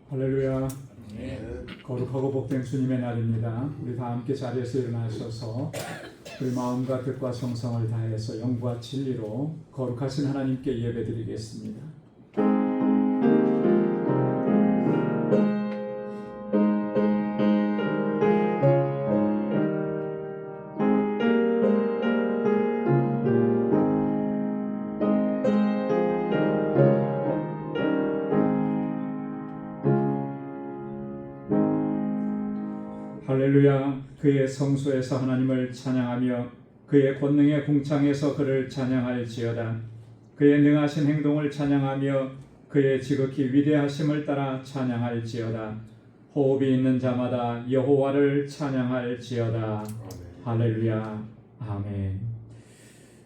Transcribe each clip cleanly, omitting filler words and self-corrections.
할렐루야. 거룩하고 복된 주님의 날입니다. 우리 다 함께 자리에서 일어나셔서 우리 마음과 뜻과 정성을 다해서 영과 진리로 거룩하신 하나님께 예배드리겠습니다. 할렐루야. 그의 성소에서 하나님을 찬양하며 그의 권능의 궁창에서 그를 찬양할지어다. 그의 능하신 행동을 찬양하며 그의 지극히 위대하심을 따라 찬양할지어다. 호흡이 있는 자마다 여호와를 찬양할지어다. 할렐루야. 아멘.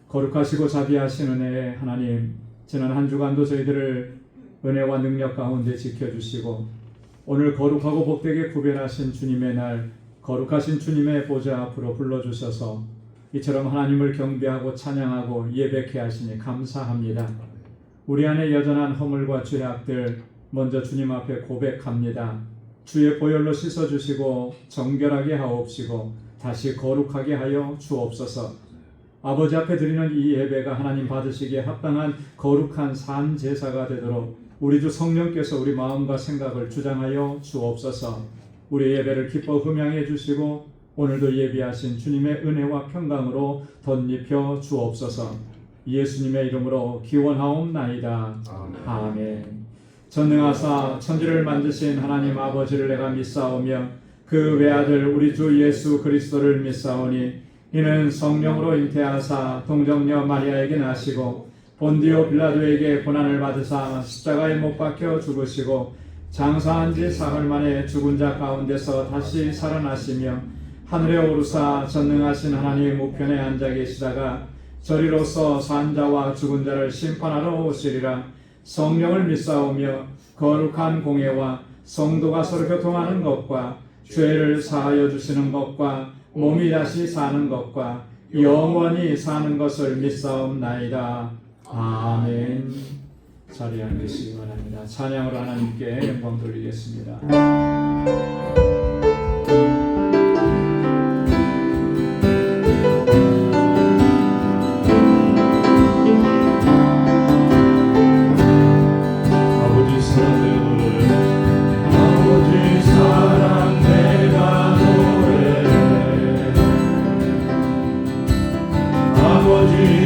거룩하시고 자비하신 은혜의 하나님, 지난 한 주간도 저희들을 은혜와 능력 가운데 지켜주시고 오늘 거룩하고 복되게 구별하신 주님의 날, 거룩하신 주님의 보좌 앞으로 불러주셔서 이처럼 하나님을 경배하고 찬양하고 예배케 하시니 감사합니다. 우리 안에 여전한 허물과 죄악들 먼저 주님 앞에 고백합니다. 주의 보혈로 씻어주시고 정결하게 하옵시고 다시 거룩하게 하여 주옵소서. 아버지 앞에 드리는 이 예배가 하나님 받으시기에 합당한 거룩한 산 제사가 되도록 우리 주 성령께서 우리 마음과 생각을 주장하여 주옵소서. 우리 예배를 기뻐 흠양해 주시고 오늘도 예비하신 주님의 은혜와 평강으로 덧입혀 주옵소서. 예수님의 이름으로 기원하옵나이다. 아멘. 전능하사 천지를 만드신 하나님 아버지를 내가 믿사오며 그 외아들 우리 주 예수 그리스도를 믿사오니 이는 성령으로 잉태하사 동정녀 마리아에게 나시고 본디오 빌라도에게 고난을 받으사 십자가에 못 박혀 죽으시고 장사한 지 사흘 만에 죽은 자 가운데서 다시 살아나시며 하늘에 오르사 전능하신 하나님 우편에 앉아 계시다가 저리로서 산 자와 죽은 자를 심판하러 오시리라. 성령을 믿사오며 거룩한 공예와 성도가 서로 교통하는 것과 죄를 사하여 주시는 것과 몸이 다시 사는 것과 영원히 사는 것을 믿사옵나이다. 아멘. 자리에 앉으시기 바랍니다. 찬양으로 하나님께 영광 돌리겠습니다. 아버지 사랑 내가 노래, 아버지 사랑 내가 노래, 아버지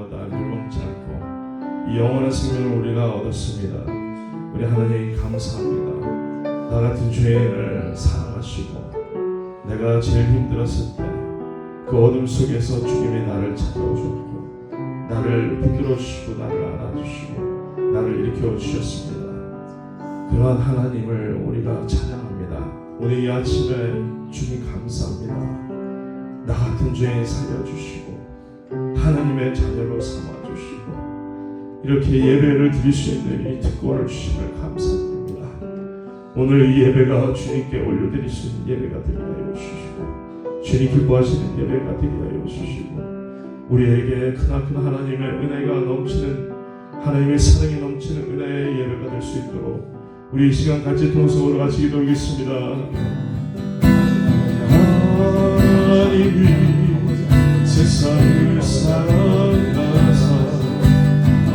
때마다 멸망치 않고 이 영원한 생명을 우리가 얻었습니다. 우리 하나님 감사합니다. 나 같은 죄인을 사랑하시고 내가 제일 힘들었을 때 그 어둠 속에서 주님이 나를 찾아오셨고 나를 붙들어 주시고 나를 안아주시고 나를 일으켜 주셨습니다. 그러한 하나님을 우리가 찬양합니다. 오늘 이 아침에 주님 감사합니다. 나 같은 죄인 살려주시고 하나님의 자녀로 삼아주시고 이렇게 예배를 드릴 수 있는 이 특권을 주심을 감사드립니다. 오늘 이 예배가 주님께 올려드릴 수 있는 예배가 되게 하여 주시고 주님 기뻐하시는 예배가 되게 하여 주시고 우리에게 크나큰 하나님의 은혜가 넘치는 하나님의 사랑이 넘치는 은혜의 예배가 될 수 있도록 우리 이 시간 같이 동성으로 같이 기도하겠습니다. 하나님이 세상을 사랑하사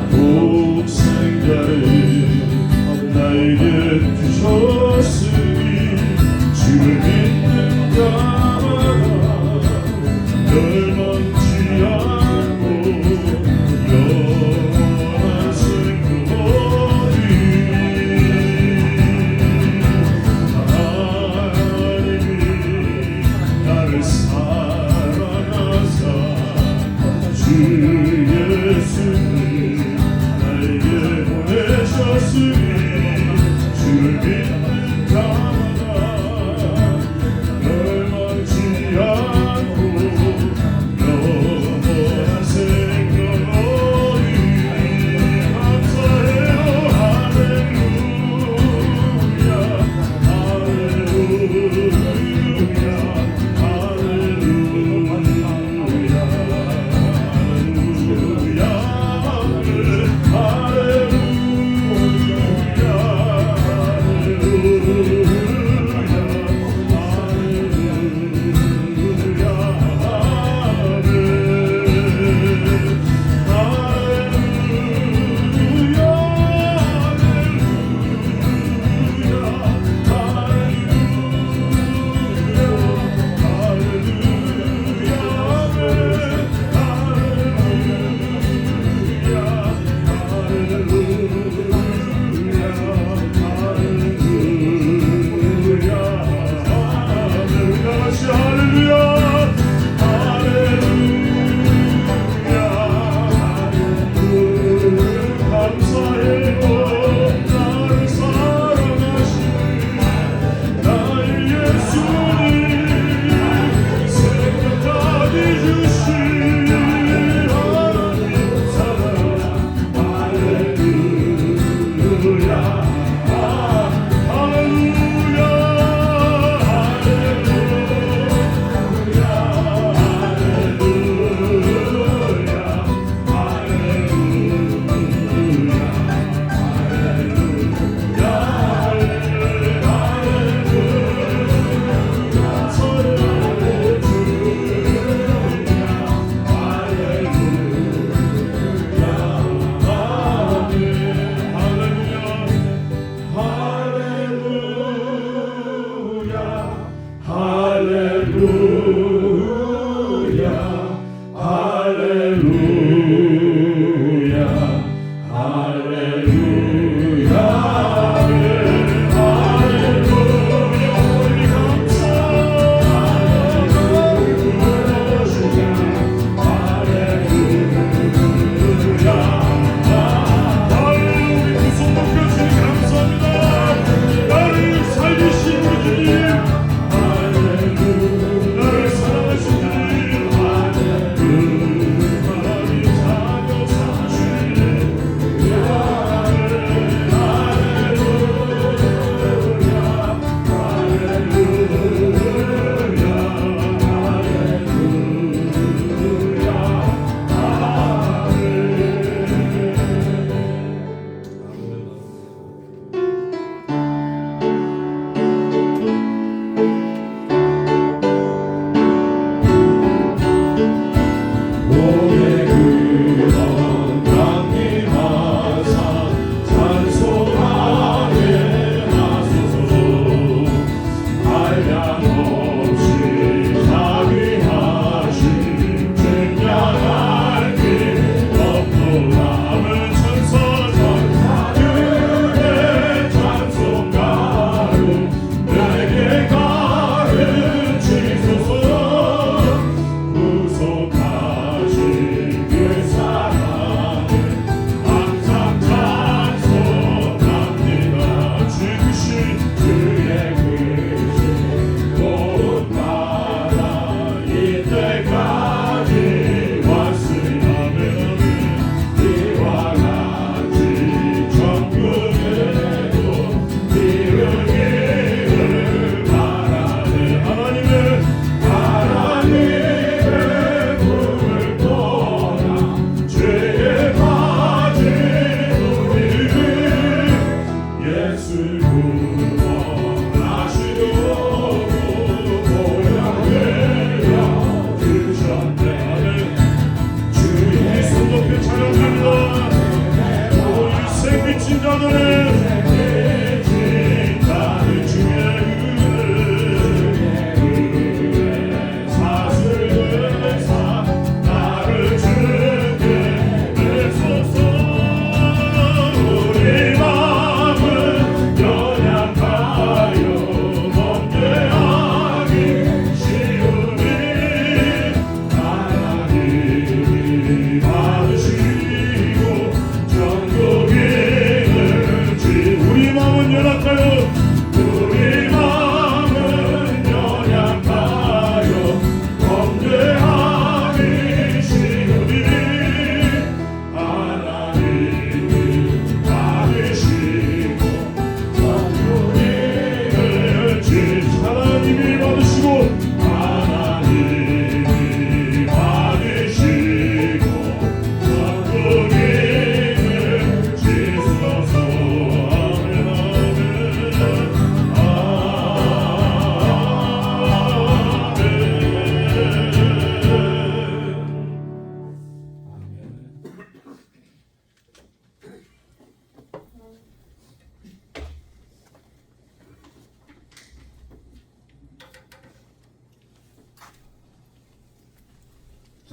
독생자를 나에게 주셨으니 주를 믿는 자마다 멸망치 않고 영원한 생명 얻으리. 하나님이 나를 사랑하사 주를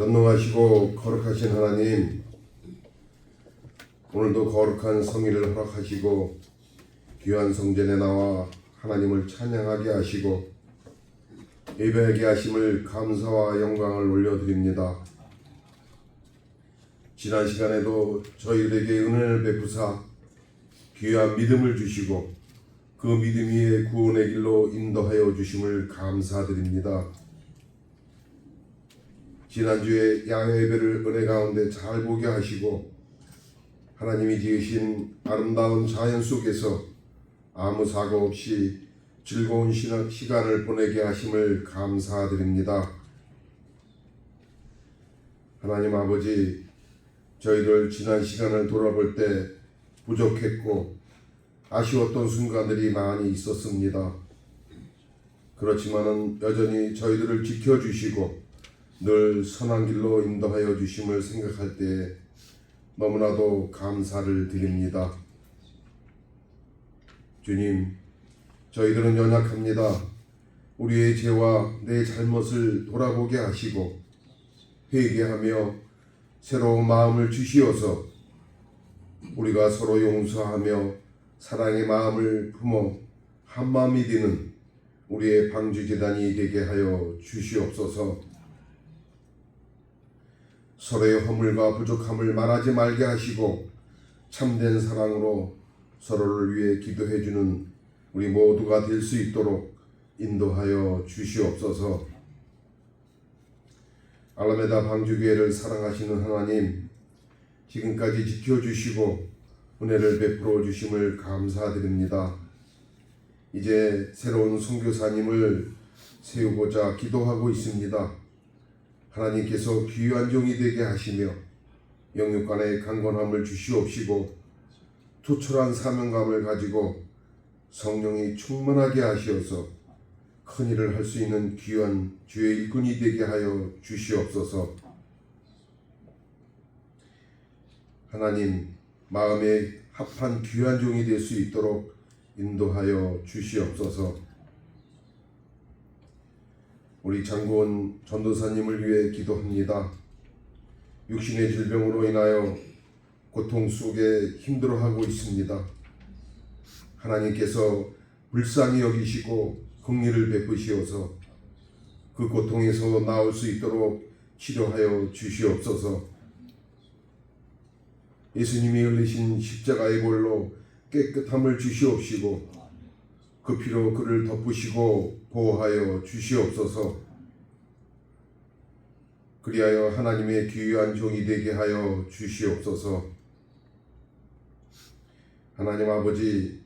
전능하시고 거룩하신 하나님, 오늘도 거룩한 성일을 허락하시고 귀한 성전에 나와 하나님을 찬양하게 하시고 예배하게 하심을 감사와 영광을 올려드립니다. 지난 시간에도 저희들에게 은혜를 베푸사 귀한 믿음을 주시고 그 믿음 위에 구원의 길로 인도하여 주심을 감사드립니다. 지난주에 야외 예배를 은혜 가운데 잘 보게 하시고 하나님이 지으신 아름다운 자연 속에서 아무 사고 없이 즐거운 시간을 보내게 하심을 감사드립니다. 하나님 아버지, 저희들 지난 시간을 돌아볼 때 부족했고 아쉬웠던 순간들이 많이 있었습니다. 그렇지만은 여전히 저희들을 지켜주시고 늘 선한 길로 인도하여 주심을 생각할 때 너무나도 감사를 드립니다. 주님, 저희들은 연약합니다. 우리의 죄와 내 잘못을 돌아보게 하시고 회개하며 새로운 마음을 주시어서 우리가 서로 용서하며 사랑의 마음을 품어 한마음이 되는 우리의 방주재단이 되게 하여 주시옵소서. 서로의 허물과 부족함을 말하지 말게 하시고 참된 사랑으로 서로를 위해 기도해주는 우리 모두가 될 수 있도록 인도하여 주시옵소서. 알라메다 방주교회를 사랑하시는 하나님, 지금까지 지켜주시고 은혜를 베풀어 주심을 감사드립니다. 이제 새로운 선교사님을 세우고자 기도하고 있습니다. 하나님께서 귀한 종이 되게 하시며 영육간의 강건함을 주시옵시고 투철한 사명감을 가지고 성령이 충만하게 하시어서 큰 일을 할 수 있는 귀한 주의 일꾼이 되게 하여 주시옵소서. 하나님, 마음에 합한 귀한 종이 될 수 있도록 인도하여 주시옵소서. 우리 장구원 전도사님을 위해 기도합니다. 육신의 질병으로 인하여 고통 속에 힘들어하고 있습니다. 하나님께서 불쌍히 여기시고 긍휼을 베푸시어서 그 고통에서 나올 수 있도록 치료하여 주시옵소서. 예수님이 흘리신 십자가의 볼로 깨끗함을 주시옵시고 그 피로 그를 덮으시고 보호하여 주시옵소서. 그리하여 하나님의 귀한 종이 되게 하여 주시옵소서. 하나님 아버지,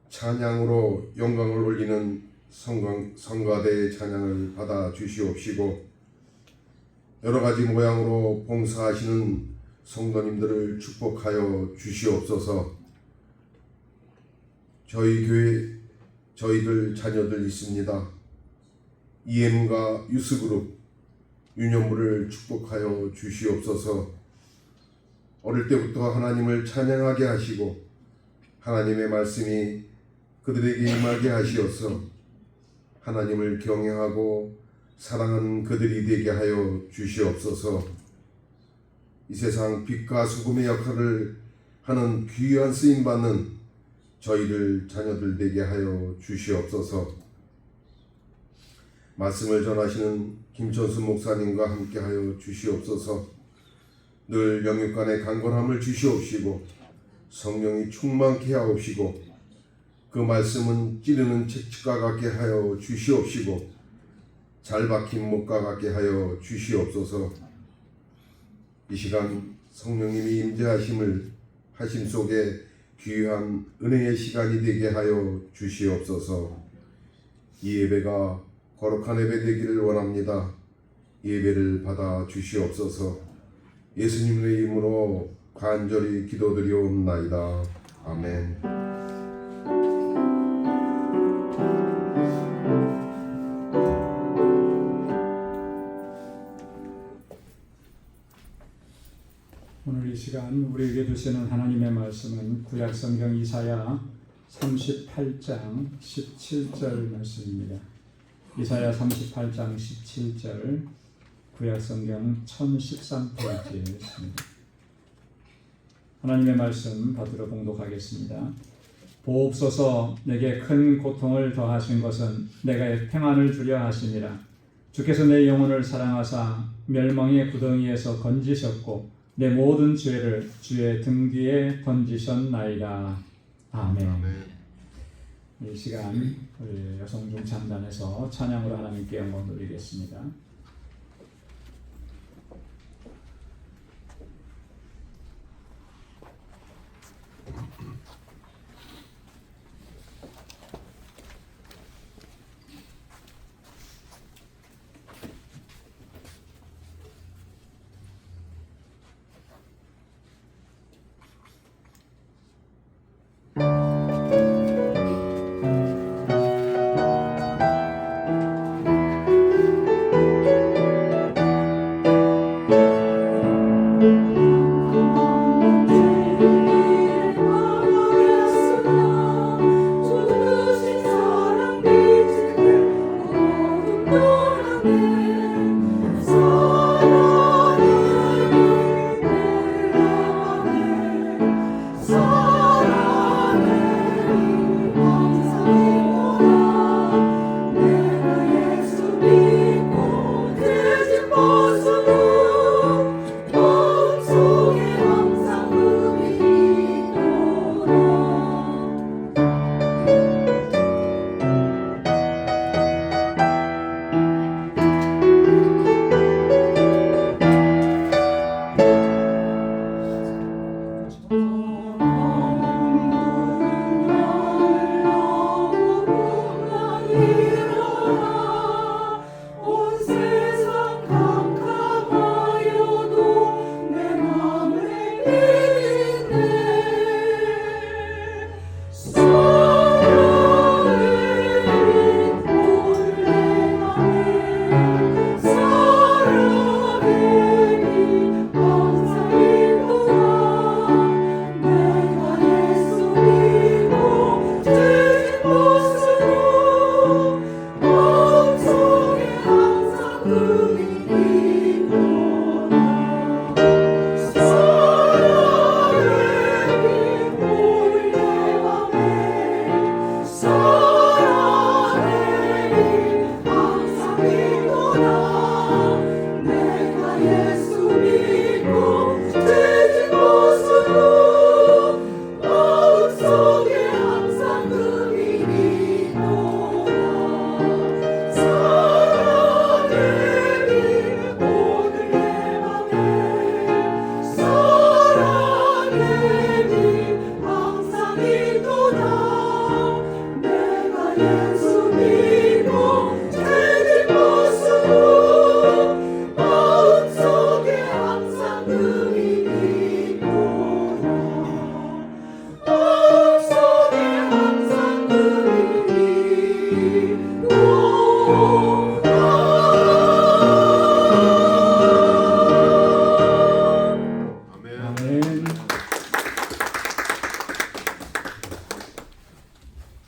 찬양으로 영광을 올리는 성가대의 찬양을 받아 주시옵시고 여러 가지 모양으로 봉사하시는 성도님들을 축복하여 주시옵소서. 저희 교회 저희들 자녀들 있습니다. EM과 유스그룹 유년부를 축복하여 주시옵소서. 어릴 때부터 하나님을 찬양하게 하시고 하나님의 말씀이 그들에게 임하게 하시어서 하나님을 경외하고 사랑하는 그들이 되게 하여 주시옵소서. 이 세상 빛과 소금의 역할을 하는 귀한 쓰임받는 저희들 자녀들 되게 하여 주시옵소서. 말씀을 전하시는 김천수 목사님과 함께 하여 주시옵소서. 늘 영육간의 강건함을 주시옵시고 성령이 충만케 하옵시고 그 말씀은 찌르는 책과 같게 하여 주시옵시고 잘 박힌 목과 같게 하여 주시옵소서. 이 시간 성령님이 임재하심을 하심 속에 귀한 은혜의 시간이 되게 하여 주시옵소서. 이 예배가 거룩한 예배 되기를 원합니다. 예배를 받아 주시옵소서. 예수님의 이름으로 간절히 기도드리옵나이다. 아멘. 오늘 이 시간 우리에게 주시는 하나님의 말씀은 구약성경 이사야 38장 17절 말씀입니다. 이사야 38장 17절 구약성경 1013페이지에 있습니다. 하나님의 말씀 받들어 봉독하겠습니다. 보옵소서. 내게 큰 고통을 더하신 것은 내가 평안을 주려 하심이라. 주께서 내 영혼을 사랑하사 멸망의 구덩이에서 건지셨고 내 모든 죄를 주의 등 뒤에 던지셨나이다. 아멘. 이 시간 우리 여성중 창단에서 찬양으로 하나님께 영광 돌리겠습니다.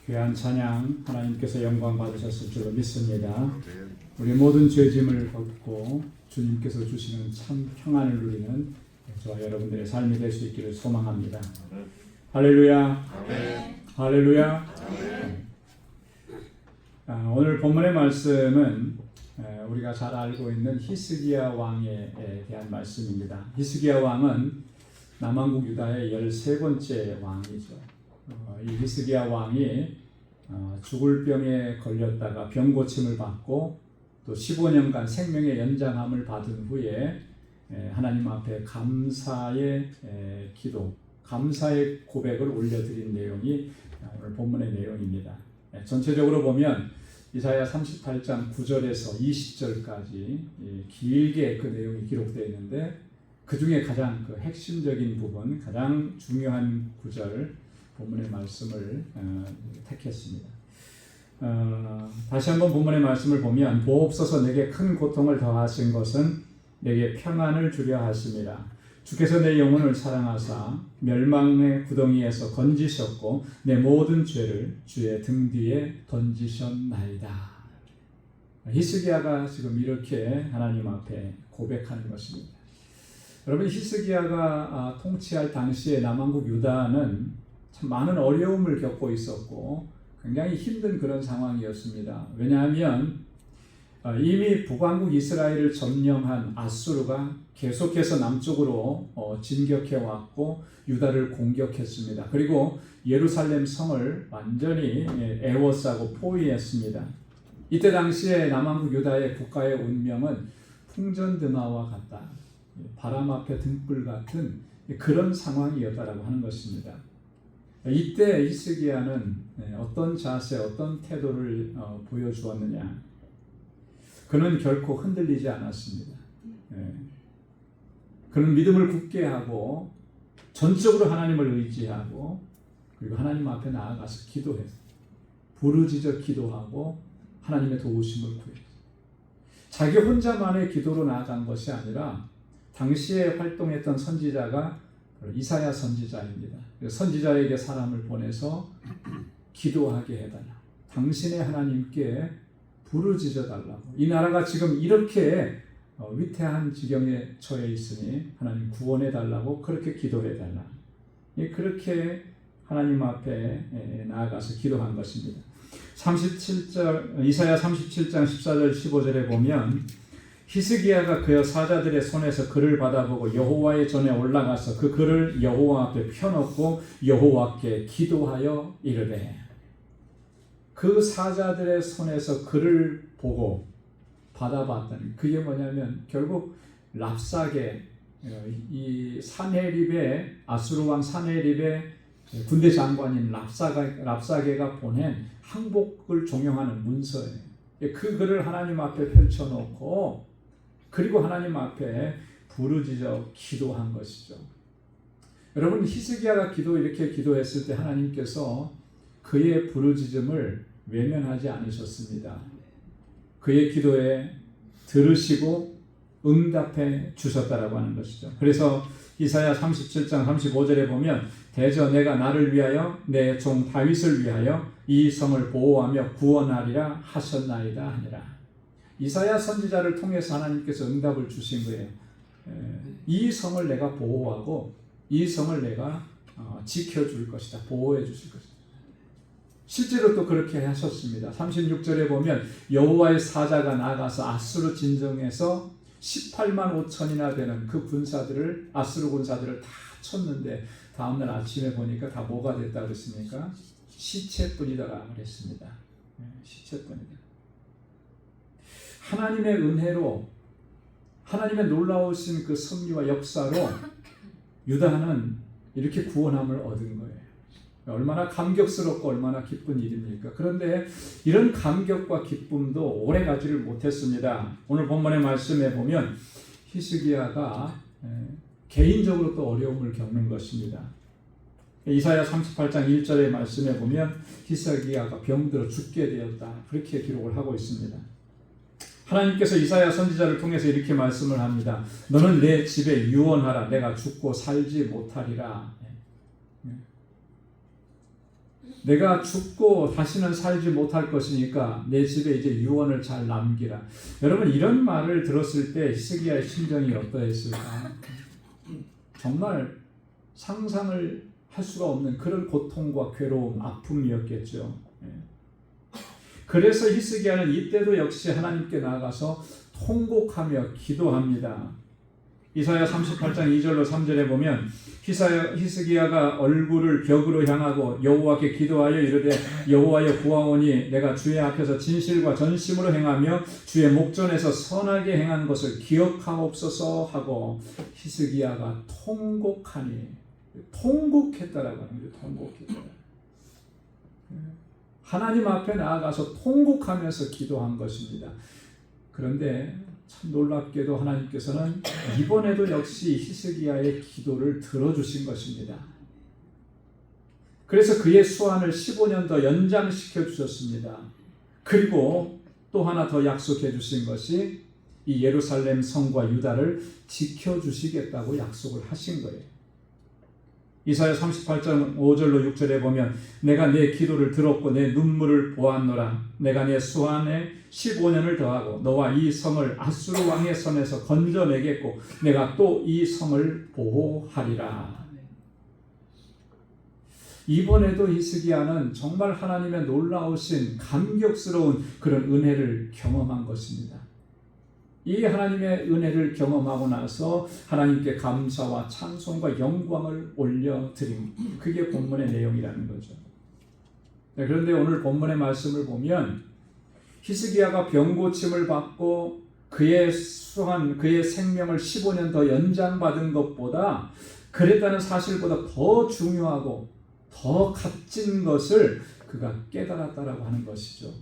귀한 찬양 하나님께서 영광 받으셨을 줄로 믿습니다. 우리 모든 죄짐을 벗고 주님께서 주시는 참 평안을 누리는 저와 여러분들의 삶이 될 수 있기를 소망합니다. 할렐루야. 할렐루야. 오늘 본문의 말씀은 우리가 잘 알고 있는 히스기야 왕에 대한 말씀입니다. 히스기야 왕은 남왕국 유다의 13번째 왕이죠. 이 히스기야 왕이 죽을 병에 걸렸다가 병 고침을 받고 또 15년간 생명의 연장함을 받은 후에 하나님 앞에 감사의 기도, 감사의 고백을 올려드린 내용이 오늘 본문의 내용입니다. 전체적으로 보면 이사야 38장 9절에서 20절까지 길게 그 내용이 기록되어 있는데 그 중에 가장 그 핵심적인 부분, 가장 중요한 구절 본문의 말씀을 택했습니다. 다시 한번 본문의 말씀을 보면 보옵소서. 내게 큰 고통을 더하신 것은 내게 평안을 주려 하심이라. 주께서 내 영혼을 사랑하사 멸망의 구덩이에서 건지셨고 내 모든 죄를 주의 등 뒤에 던지셨나이다. 히스기야가 지금 이렇게 하나님 앞에 고백하는 것입니다. 여러분, 히스기야가 통치할 당시에 남왕국 유다는 참 많은 어려움을 겪고 있었고 굉장히 힘든 그런 상황이었습니다. 왜냐하면 이미 북왕국 이스라엘을 점령한 아수르가 계속해서 남쪽으로 진격해 왔고 유다를 공격했습니다. 그리고 예루살렘 성을 완전히 에워싸고 포위했습니다. 이때 당시에 남왕국 유다의 국가의 운명은 풍전등화와 같다. 바람 앞에 등불 같은 그런 상황이었다라고 하는 것입니다. 이때 히스기야는 어떤 자세, 어떤 태도를 보여주었느냐? 그는 결코 흔들리지 않았습니다. 그는 믿음을 굳게 하고 전적으로 하나님을 의지하고 그리고 하나님 앞에 나아가서 기도해서 부르짖어 기도하고 하나님의 도우심을 구했어요. 자기 혼자만의 기도로 나아간 것이 아니라 당시에 활동했던 선지자가 이사야 선지자입니다. 선지자에게 사람을 보내서 기도하게 해달라. 당신의 하나님께 부르짖어 달라고. 이 나라가 지금 이렇게 위태한 지경에 처해 있으니 하나님 구원해 달라고 그렇게 기도해 달라. 그렇게 하나님 앞에 나아가서 기도한 것입니다. 37절 이사야 37장 14절 15절에 보면 히스기야가 그의 사자들의 손에서 글을 받아보고 여호와의 전에 올라가서 그 글을 여호와 앞에 펴놓고 여호와께 기도하여 이르되, 그 사자들의 손에서 글을 보고 받아봤다는 그게 뭐냐면 결국 랍사게, 이 사네립의 아수르 왕 사네립의 군대 장관인 랍사게가 보낸 항복을 종용하는 문서예요. 그 글을 하나님 앞에 펼쳐놓고 그리고 하나님 앞에 부르짖어 기도한 것이죠. 여러분, 히스기야가 이렇게 기도했을 때 하나님께서 그의 부르짖음을 외면하지 않으셨습니다. 그의 기도에 들으시고 응답해 주셨다라고 하는 것이죠. 그래서 이사야 37장 35절에 보면 대저 내가 나를 위하여 내 종 다윗을 위하여 이 성을 보호하며 구원하리라 하셨나이다 하니라. 이사야 선지자를 통해서 하나님께서 응답을 주신 거예요. 이 성을 내가 보호하고 이 성을 내가 지켜줄 것이다. 보호해 주실 것이다. 실제로 또 그렇게 하셨습니다. 36절에 보면 여호와의 사자가 나가서 아수르 진정에서 18만 5천이나 되는 그 군사들을, 아수르 군사들을 다 쳤는데 다음날 아침에 보니까 다 뭐가 됐다 그랬습니까? 시체뿐이다라 그랬습니다. 시체뿐이다. 하나님의 은혜로, 하나님의 놀라우신 그 섭리와 역사로 유다는 이렇게 구원함을 얻은 거예요. 얼마나 감격스럽고 얼마나 기쁜 일입니까? 그런데 이런 감격과 기쁨도 오래 가지를 못했습니다. 오늘 본문의 말씀에 보면 히스기야가 개인적으로 또 어려움을 겪는 것입니다. 이사야 38장 1절의 말씀에 보면 히스기야가 병들어 죽게 되었다. 그렇게 기록을 하고 있습니다. 하나님께서 이사야 선지자를 통해서 이렇게 말씀을 합니다. 너는 내 집에 유언하라. 내가 죽고 살지 못하리라. 내가 죽고 다시는 살지 못할 것이니까 내 집에 이제 유언을 잘 남기라. 여러분, 이런 말을 들었을 때 히스기야의 심정이 어떠했을까? 정말 상상을 할 수가 없는 그런 고통과 괴로움, 아픔이었겠죠. 그래서 히스기야는 이때도 역시 하나님께 나아가서 통곡하며 기도합니다. 이사야 38장 2절로 3절에 보면 히스기야가 얼굴을 벽으로 향하고 여호와께 기도하여 이르되, 여호와여 구하오니 내가 주의 앞에서 진실과 전심으로 행하며 주의 목전에서 선하게 행한 것을 기억하옵소서 하고 히스기야가 통곡하니, 통곡했다라고 하는 거예요. 통곡했다. 하나님 앞에 나아가서 통곡하면서 기도한 것입니다. 그런데 참 놀랍게도 하나님께서는 이번에도 역시 히스기야의 기도를 들어주신 것입니다. 그래서 그의 수완을 15년 더 연장시켜 주셨습니다. 그리고 또 하나 더 약속해 주신 것이 이 예루살렘 성과 유다를 지켜주시겠다고 약속을 하신 거예요. 이사야 38장 5절로 6절에 보면 내가 내 기도를 들었고 내 눈물을 보았노라. 내가 내 수완에 15년을 더하고 너와 이 성을 아수르 왕의 손에서 건져내겠고 내가 또 이 성을 보호하리라. 이번에도 히스기야는 정말 하나님의 놀라우신 감격스러운 그런 은혜를 경험한 것입니다. 이 하나님의 은혜를 경험하고 나서 하나님께 감사와 찬송과 영광을 올려드림. 그게 본문의 내용이라는 거죠. 네, 그런데 오늘 본문의 말씀을 보면 히스기야가 병고침을 받고 그의 생명을 15년 더 연장받은 것보다 그랬다는 사실보다 더 중요하고 더 값진 것을 그가 깨달았다라고 하는 것이죠.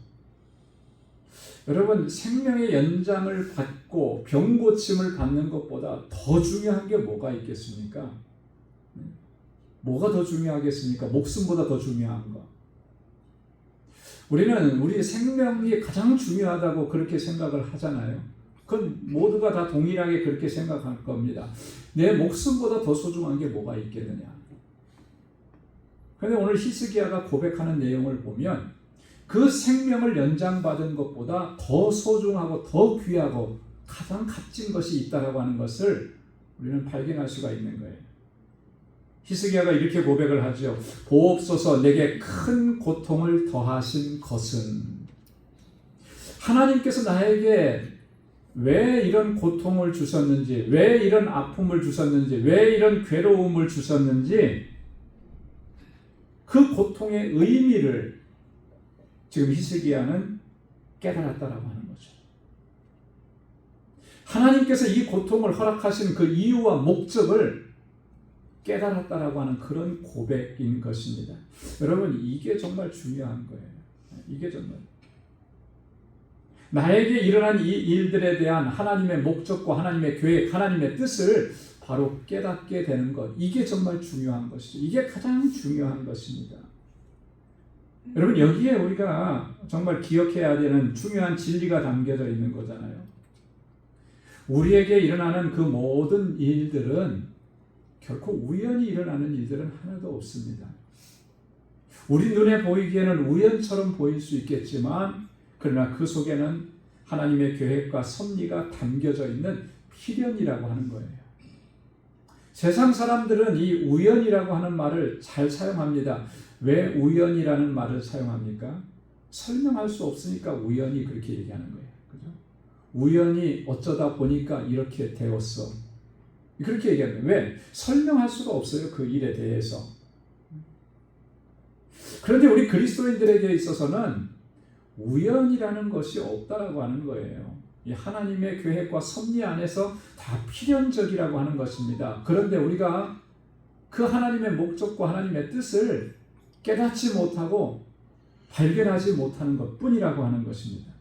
여러분, 생명의 연장을 받고 병고침을 받는 것보다 더 중요한 게 뭐가 있겠습니까? 뭐가 더 중요하겠습니까? 목숨보다 더 중요한 거. 우리는 우리 생명이 가장 중요하다고 그렇게 생각을 하잖아요. 그건 모두가 다 동일하게 그렇게 생각할 겁니다. 내 목숨보다 더 소중한 게 뭐가 있겠느냐. 그런데 오늘 히스기야가 고백하는 내용을 보면 그 생명을 연장받은 것보다 더 소중하고 더 귀하고 가장 값진 것이 있다라고 하는 것을 우리는 발견할 수가 있는 거예요. 히스기야가 이렇게 고백을 하죠. 보옵소서 내게 큰 고통을 더하신 것은. 하나님께서 나에게 왜 이런 고통을 주셨는지, 왜 이런 아픔을 주셨는지, 왜 이런 괴로움을 주셨는지 그 고통의 의미를 지금 히스기야는 깨달았다라고 하는 거죠. 하나님께서 이 고통을 허락하신 그 이유와 목적을 깨달았다라고 하는 그런 고백인 것입니다. 여러분, 이게 정말 중요한 거예요. 이게 정말 나에게 일어난 이 일들에 대한 하나님의 목적과 하나님의 계획, 하나님의 뜻을 바로 깨닫게 되는 것, 이게 정말 중요한 것이죠. 이게 가장 중요한 것입니다. 여러분, 여기에 우리가 정말 기억해야 되는 중요한 진리가 담겨져 있는 거잖아요. 우리에게 일어나는 그 모든 일들은 결코 우연히 일어나는 일들은 하나도 없습니다. 우리 눈에 보이기에는 우연처럼 보일 수 있겠지만 그러나 그 속에는 하나님의 계획과 섭리가 담겨져 있는 필연이라고 하는 거예요. 세상 사람들은 이 우연이라고 하는 말을 잘 사용합니다. 왜 우연이라는 말을 사용합니까? 설명할 수 없으니까 우연히 그렇게 얘기하는 거예요. 그죠? 우연히 어쩌다 보니까 이렇게 되었어. 그렇게 얘기하는 거예요. 왜? 설명할 수가 없어요. 그 일에 대해서. 그런데 우리 그리스도인들에게 있어서는 우연이라는 것이 없다라고 하는 거예요. 이 하나님의 계획과 섭리 안에서 다 필연적이라고 하는 것입니다. 그런데 우리가 그 하나님의 목적과 하나님의 뜻을 깨닫지 못하고 발견하지 못하는 것뿐이라고 하는 것입니다.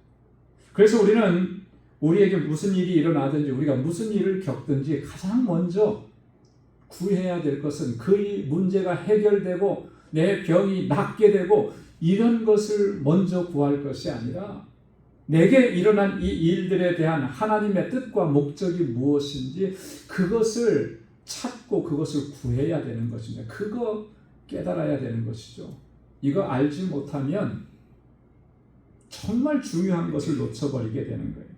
그래서 우리는 우리에게 무슨 일이 일어나든지 우리가 무슨 일을 겪든지 가장 먼저 구해야 될 것은 그 문제가 해결되고 내 병이 낫게 되고 이런 것을 먼저 구할 것이 아니라 내게 일어난 이 일들에 대한 하나님의 뜻과 목적이 무엇인지 그것을 찾고 그것을 구해야 되는 것입니다. 그거 깨달아야 되는 것이죠. 이거 알지 못하면 정말 중요한 것을 놓쳐버리게 되는 거예요.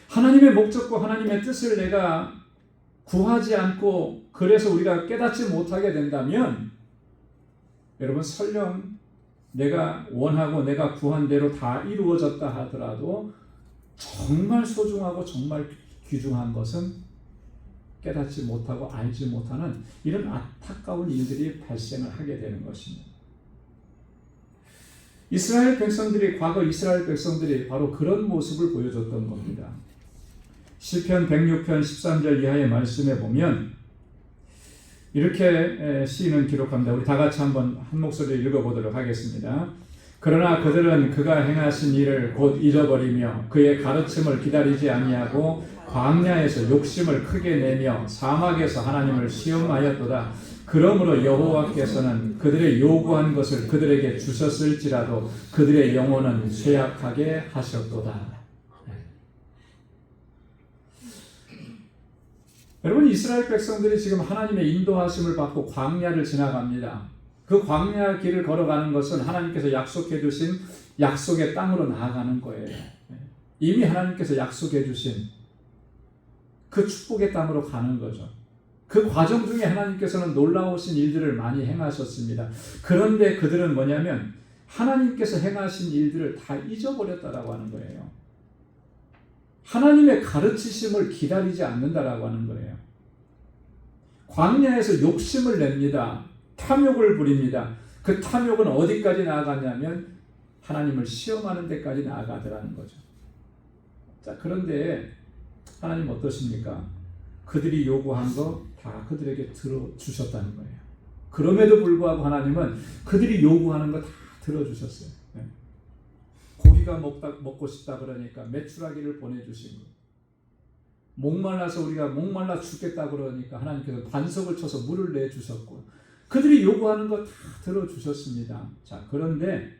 하나님의 목적과 하나님의 뜻을 내가 구하지 않고 그래서 우리가 깨닫지 못하게 된다면 여러분, 설령 내가 원하고 내가 구한 대로 다 이루어졌다 하더라도 정말 소중하고 정말 귀중한 것은 깨닫지 못하고 알지 못하는 이런 안타까운 일들이 발생을 하게 되는 것입니다. 과거 이스라엘 백성들이 바로 그런 모습을 보여줬던 겁니다. 시편 106편 13절 이하의 말씀에 보면 이렇게 시인은 기록합니다. 우리 다 같이 한번 한 목소리로 읽어보도록 하겠습니다. 그러나 그들은 그가 행하신 일을 곧 잊어버리며 그의 가르침을 기다리지 아니하고 광야에서 욕심을 크게 내며 사막에서 하나님을 시험하였도다. 그러므로 여호와께서는 그들의 요구한 것을 그들에게 주셨을지라도 그들의 영혼은 쇠약하게 하셨도다. 여러분, 이스라엘 백성들이 지금 하나님의 인도하심을 받고 광야를 지나갑니다. 그 광야 길을 걸어가는 것은 하나님께서 약속해 주신 약속의 땅으로 나아가는 거예요. 이미 하나님께서 약속해 주신 그 축복의 땅으로 가는 거죠. 그 과정 중에 하나님께서는 놀라우신 일들을 많이 행하셨습니다. 그런데 그들은 뭐냐면 하나님께서 행하신 일들을 다 잊어버렸다라고 하는 거예요. 하나님의 가르치심을 기다리지 않는다라고 하는 거예요. 광야에서 욕심을 냅니다. 탐욕을 부립니다. 그 탐욕은 어디까지 나아갔냐면 하나님을 시험하는 데까지 나아가더라는 거죠. 자, 그런데 하나님 어떠십니까? 그들이 요구한 거 다 그들에게 들어주셨다는 거예요. 그럼에도 불구하고 하나님은 그들이 요구하는 거 다 들어주셨어요. 고기가 먹고 싶다 그러니까 메추라기를 보내주신 거. 목말라서 우리가 목말라 죽겠다 그러니까 하나님께서 반석을 쳐서 물을 내주셨고, 그들이 요구하는 거 다 들어주셨습니다. 자, 그런데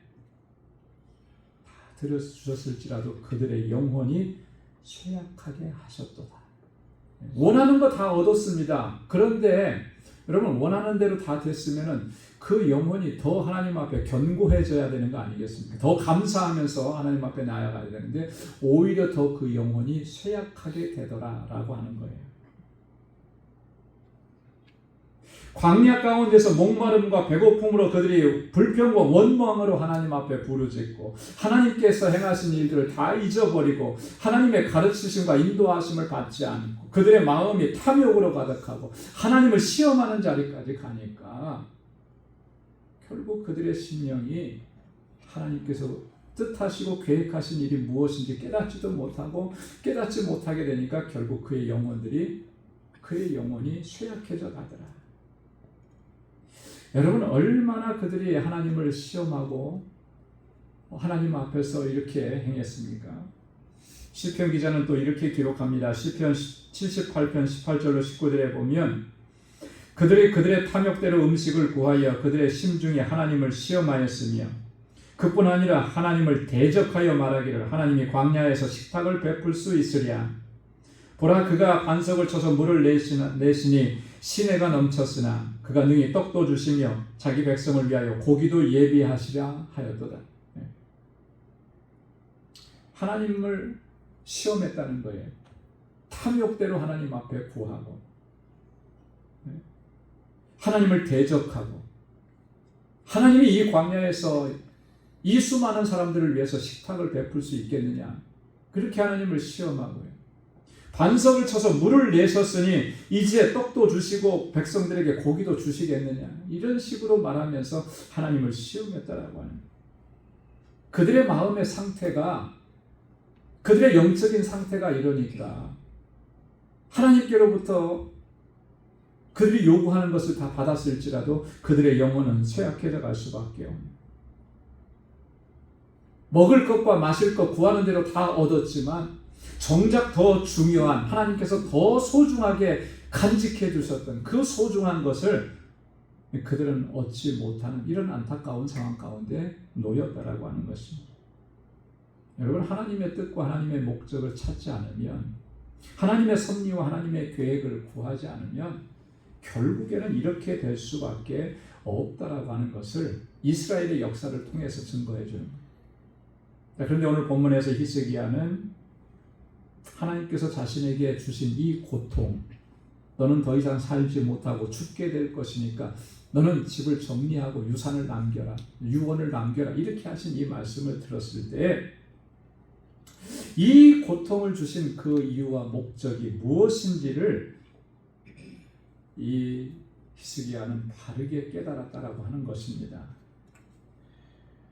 다 들어주셨을지라도 그들의 영혼이 쇠약하게 하셨도다. 원하는 거 다 얻었습니다. 그런데 여러분, 원하는 대로 다 됐으면은 그 영혼이 더 하나님 앞에 견고해져야 되는 거 아니겠습니까? 더 감사하면서 하나님 앞에 나아가야 되는데 오히려 더 그 영혼이 쇠약하게 되더라라고 하는 거예요. 광야 가운데서 목마름과 배고픔으로 그들이 불평과 원망으로 하나님 앞에 부르짖고 하나님께서 행하신 일들을 다 잊어버리고 하나님의 가르치심과 인도하심을 받지 않고 그들의 마음이 탐욕으로 가득하고 하나님을 시험하는 자리까지 가니까 결국 그들의 심령이 하나님께서 뜻하시고 계획하신 일이 무엇인지 깨닫지도 못하고 깨닫지 못하게 되니까 결국 그의 영혼이 쇠약해져 가더라. 여러분, 얼마나 그들이 하나님을 시험하고 하나님 앞에서 이렇게 행했습니까? 시편 기자는 또 이렇게 기록합니다. 시편 78편 18절로 19절에 보면 그들이 그들의 탐욕대로 음식을 구하여 그들의 심중에 하나님을 시험하였으며 그뿐 아니라 하나님을 대적하여 말하기를 하나님이 광야에서 식탁을 베풀 수 있으랴. 보라, 그가 반석을 쳐서 물을 내시니 시내가 넘쳤으나 그가 능히 떡도 주시며 자기 백성을 위하여 고기도 예비하시라 하였도다. 하나님을 시험했다는 거예요. 탐욕대로 하나님 앞에 구하고 하나님을 대적하고 하나님이 이 광야에서 이 수많은 사람들을 위해서 식탁을 베풀 수 있겠느냐, 그렇게 하나님을 시험하고요. 반석을 쳐서 물을 내셨으니 이제 떡도 주시고 백성들에게 고기도 주시겠느냐, 이런 식으로 말하면서 하나님을 시험했다라고 하는 거예요. 그들의 마음의 상태가, 그들의 영적인 상태가 이러니까 하나님께로부터 그들이 요구하는 것을 다 받았을지라도 그들의 영혼은 쇠약해져 갈 수밖에 없는, 먹을 것과 마실 것 구하는 대로 다 얻었지만 정작 더 중요한, 하나님께서 더 소중하게 간직해 주셨던 그 소중한 것을 그들은 얻지 못하는 이런 안타까운 상황 가운데 놓였다라고 하는 것입니다. 여러분, 하나님의 뜻과 하나님의 목적을 찾지 않으면, 하나님의 섭리와 하나님의 계획을 구하지 않으면 결국에는 이렇게 될 수밖에 없다라고 하는 것을 이스라엘의 역사를 통해서 증거해 주는 거예요. 그런데 오늘 본문에서 히스기야는 하나님께서 자신에게 주신 이 고통, 너는 더 이상 살지 못하고 죽게 될 것이니까 너는 집을 정리하고 유산을 남겨라, 유언을 남겨라, 이렇게 하신 이 말씀을 들었을 때 이 고통을 주신 그 이유와 목적이 무엇인지를 이 히스기야는 바르게 깨달았다라고 하는 것입니다.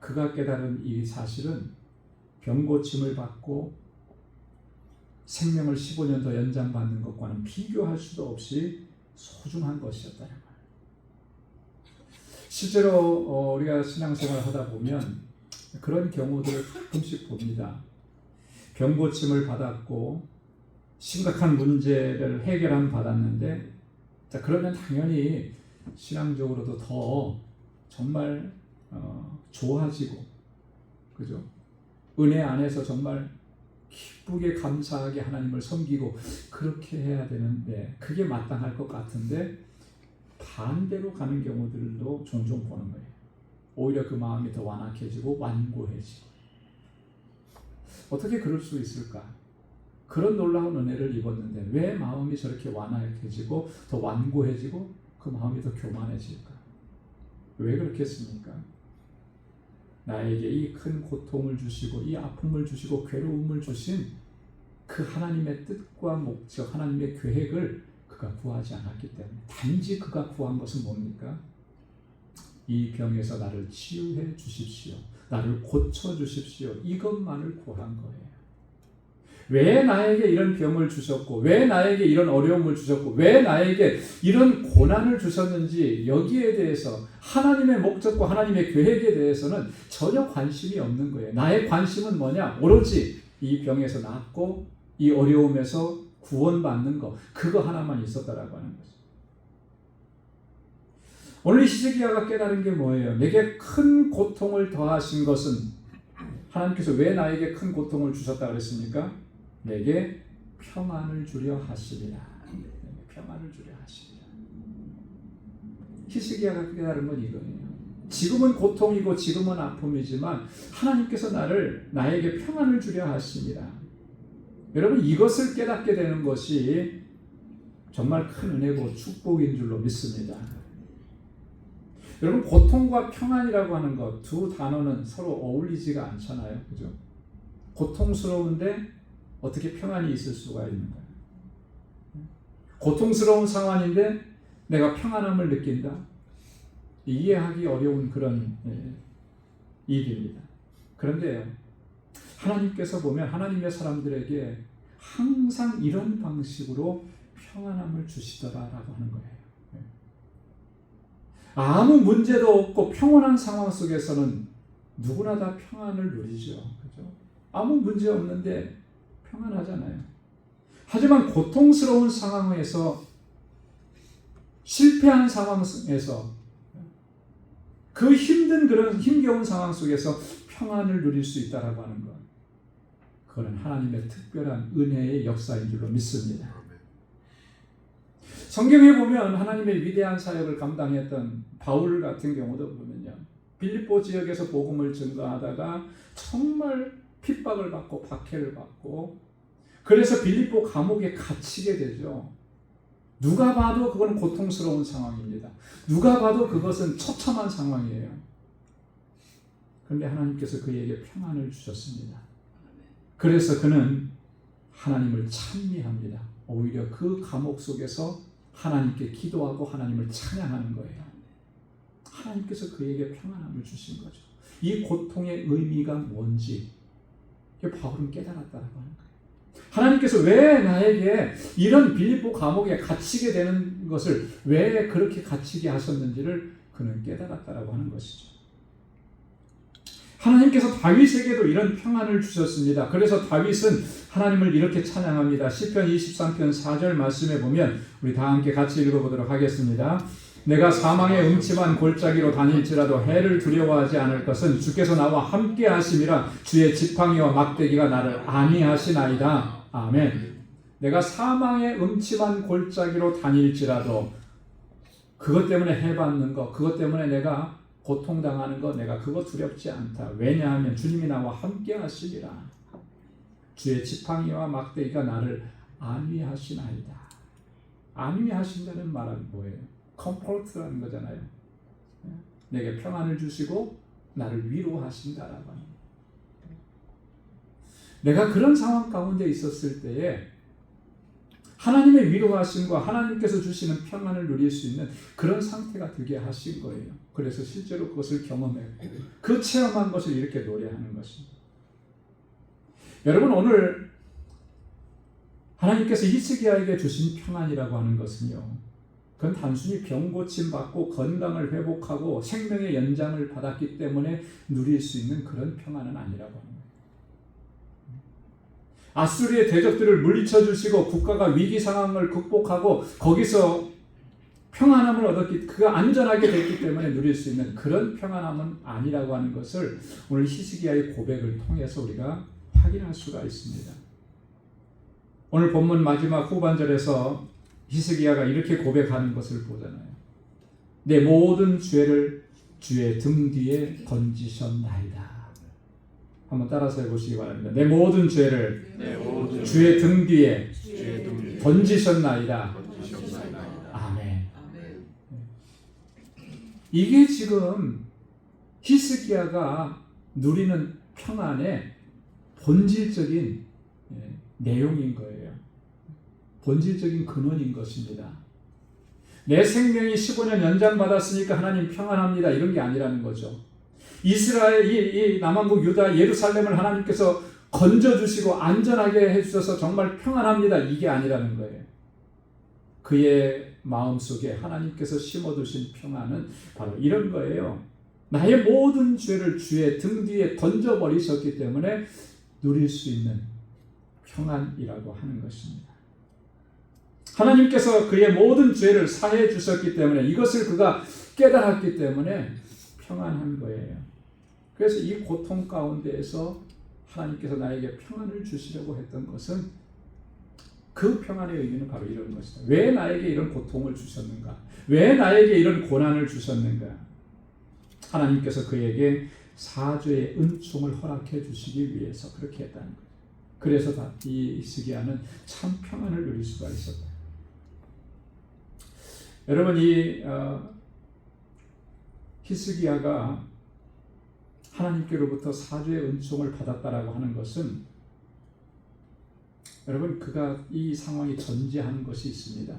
그가 깨달은 이 사실은 병고침을 받고 생명을 15년 더 연장받는 것과는 비교할 수도 없이 소중한 것이었다는 거예요. 실제로 우리가 신앙생활을 하다 보면 그런 경우들을 가끔씩 봅니다. 병고침을 받았고 심각한 문제를 해결함 받았는데, 자, 그러면 당연히 신앙적으로도 더 정말 좋아지고, 그죠? 은혜 안에서 정말 기쁘게 감사하게 하나님을 섬기고 그렇게 해야 되는데 그게 마땅할 것 같은데 반대로 가는 경우들도 종종 보는 거예요. 오히려 그 마음이 더 완악해지고 완고해지고. 어떻게 그럴 수 있을까? 그런 놀라운 은혜를 입었는데 왜 마음이 저렇게 완악해지고 더 완고해지고 그 마음이 더 교만해질까? 왜 그렇겠습니까? 나에게 이 큰 고통을 주시고 이 아픔을 주시고 괴로움을 주신 그 하나님의 뜻과 목적, 하나님의 계획을 그가 구하지 않았기 때문에 단지 그가 구한 것은 뭡니까? 이 병에서 나를 치유해 주십시오. 나를 고쳐 주십시오. 이것만을 구한 거예요. 왜 나에게 이런 병을 주셨고 왜 나에게 이런 어려움을 주셨고 왜 나에게 이런 고난을 주셨는지 여기에 대해서 하나님의 목적과 하나님의 계획에 대해서는 전혀 관심이 없는 거예요. 나의 관심은 뭐냐? 오로지 이 병에서 낫고 이 어려움에서 구원받는 거 그거 하나만 있었다라고 하는 거죠. 오늘 히스기야가 깨달은 게 뭐예요? 내게 큰 고통을 더하신 것은 하나님께서 왜 나에게 큰 고통을 주셨다 그랬습니까? 내게 평안을 주려 하시리라. 평안을 주려 하시리라. 히스기야가 깨달은 건 이거예요. 지금은 고통이고 지금은 아픔이지만 하나님께서 나에게 평안을 주려 하십니다. 여러분 이것을 깨닫게 되는 것이 정말 큰 은혜고 축복인 줄로 믿습니다. 여러분 고통과 평안이라고 하는 것 두 단어는 서로 어울리지가 않잖아요. 그죠? 고통스러운데 어떻게 평안이 있을 수가 있는가? 고통스러운 상황인데 내가 평안함을 느낀다. 이해하기 어려운 그런 일입니다. 그런데요, 하나님께서 보면 하나님의 사람들에게 항상 이런 방식으로 평안함을 주시더라라고 하는 거예요. 아무 문제도 없고 평온한 상황 속에서는 누구나 다 평안을 누리죠. 그죠? 아무 문제 없는데 평안하잖아요. 하지만 고통스러운 상황에서 실패한 상황에서 그 힘든 그런 힘겨운 상황 속에서 평안을 누릴 수 있다라고 하는 것, 그거는 하나님의 특별한 은혜의 역사인 줄로 믿습니다. 성경에 보면 하나님의 위대한 사역을 감당했던 바울 같은 경우도 보면요, 빌립보 지역에서 복음을 증거하다가 정말 핍박을 받고 박해를 받고 그래서 빌립보 감옥에 갇히게 되죠. 누가 봐도 그건 고통스러운 상황입니다. 누가 봐도 그것은 처참한 상황이에요. 그런데 하나님께서 그에게 평안을 주셨습니다. 그래서 그는 하나님을 찬미합니다. 오히려 그 감옥 속에서 하나님께 기도하고 하나님을 찬양하는 거예요. 하나님께서 그에게 평안함을 주신 거죠. 이 고통의 의미가 뭔지 바울은 깨달았다고 하는 거예요. 하나님께서 왜 나에게 이런 빌립보 감옥에 갇히게 되는 것을 왜 그렇게 갇히게 하셨는지를 그는 깨달았다고 하는 것이죠. 하나님께서 다윗에게도 이런 평안을 주셨습니다. 그래서 다윗은 하나님을 이렇게 찬양합니다. 시편 23편 4절 말씀에 보면 우리 다 함께 같이 읽어보도록 하겠습니다. 내가 사망의 음침한 골짜기로 다닐지라도 해를 두려워하지 않을 것은 주께서 나와 함께 하심이라. 주의 지팡이와 막대기가 나를 안위하시나이다. 아멘. 내가 사망의 음침한 골짜기로 다닐지라도 그것 때문에 해받는 것, 그것 때문에 내가 고통당하는 것, 내가 그거 두렵지 않다. 왜냐하면 주님이 나와 함께 하시리라. 주의 지팡이와 막대기가 나를 안위하시나이다. 안위하신다는 말은 뭐예요? 컴포트라는 거잖아요. 내게 평안을 주시고 나를 위로하신다라고 하는 거예요. 내가 그런 상황 가운데 있었을 때에 하나님의 위로하심과 하나님께서 주시는 평안을 누릴 수 있는 그런 상태가 되게 하신 거예요. 그래서 실제로 그것을 경험했고 그 체험한 것을 이렇게 노래하는 것입니다. 여러분, 오늘 하나님께서 히스기야에게 주신 평안이라고 하는 것은요, 그건 단순히 병 고침 받고 건강을 회복하고 생명의 연장을 받았기 때문에 누릴 수 있는 그런 평안은 아니라고 하는 거예요. 아수르의 대적들을 물리쳐 주시고 국가가 위기 상황을 극복하고 거기서 평안함을 얻었기, 그가 안전하게 됐기 때문에 누릴 수 있는 그런 평안함은 아니라고 하는 것을 오늘 히스기야의 고백을 통해서 우리가 확인할 수가 있습니다. 오늘 본문 마지막 후반절에서 히스기야가 이렇게 고백하는 것을 보잖아요. 내 모든 죄를 주의 등 뒤에 던지셨나이다. 한번 따라서 해보시기 바랍니다. 내 모든 죄를 주의 등 뒤에 던지셨나이다. 아멘. 이게 지금 히스기야가 누리는 평안의 본질적인 내용인 거예요. 본질적인 근원인 것입니다. 내 생명이 15년 연장받았으니까 하나님 평안합니다. 이런 게 아니라는 거죠. 이스라엘, 이 남왕국 유다 예루살렘을 하나님께서 건져주시고 안전하게 해주셔서 정말 평안합니다. 이게 아니라는 거예요. 그의 마음속에 하나님께서 심어두신 평안은 바로 이런 거예요. 나의 모든 죄를 주의 등 뒤에 던져버리셨기 때문에 누릴 수 있는 평안이라고 하는 것입니다. 하나님께서 그의 모든 죄를 사해 주셨기 때문에 이것을 그가 깨달았기 때문에 평안한 거예요. 그래서 이 고통 가운데에서 하나님께서 나에게 평안을 주시려고 했던 것은 그 평안의 의미는 바로 이런 것이다. 왜 나에게 이런 고통을 주셨는가? 왜 나에게 이런 고난을 주셨는가? 하나님께서 그에게 사죄의 은총을 허락해 주시기 위해서 그렇게 했다는 거예요. 그래서 이 히스기야는 참 평안을 누릴 수가 있었다. 여러분, 이 히스기야가 하나님께로부터 사죄의 은총을 받았다라고 하는 것은 여러분, 그가 이 상황이 전제하는 것이 있습니다.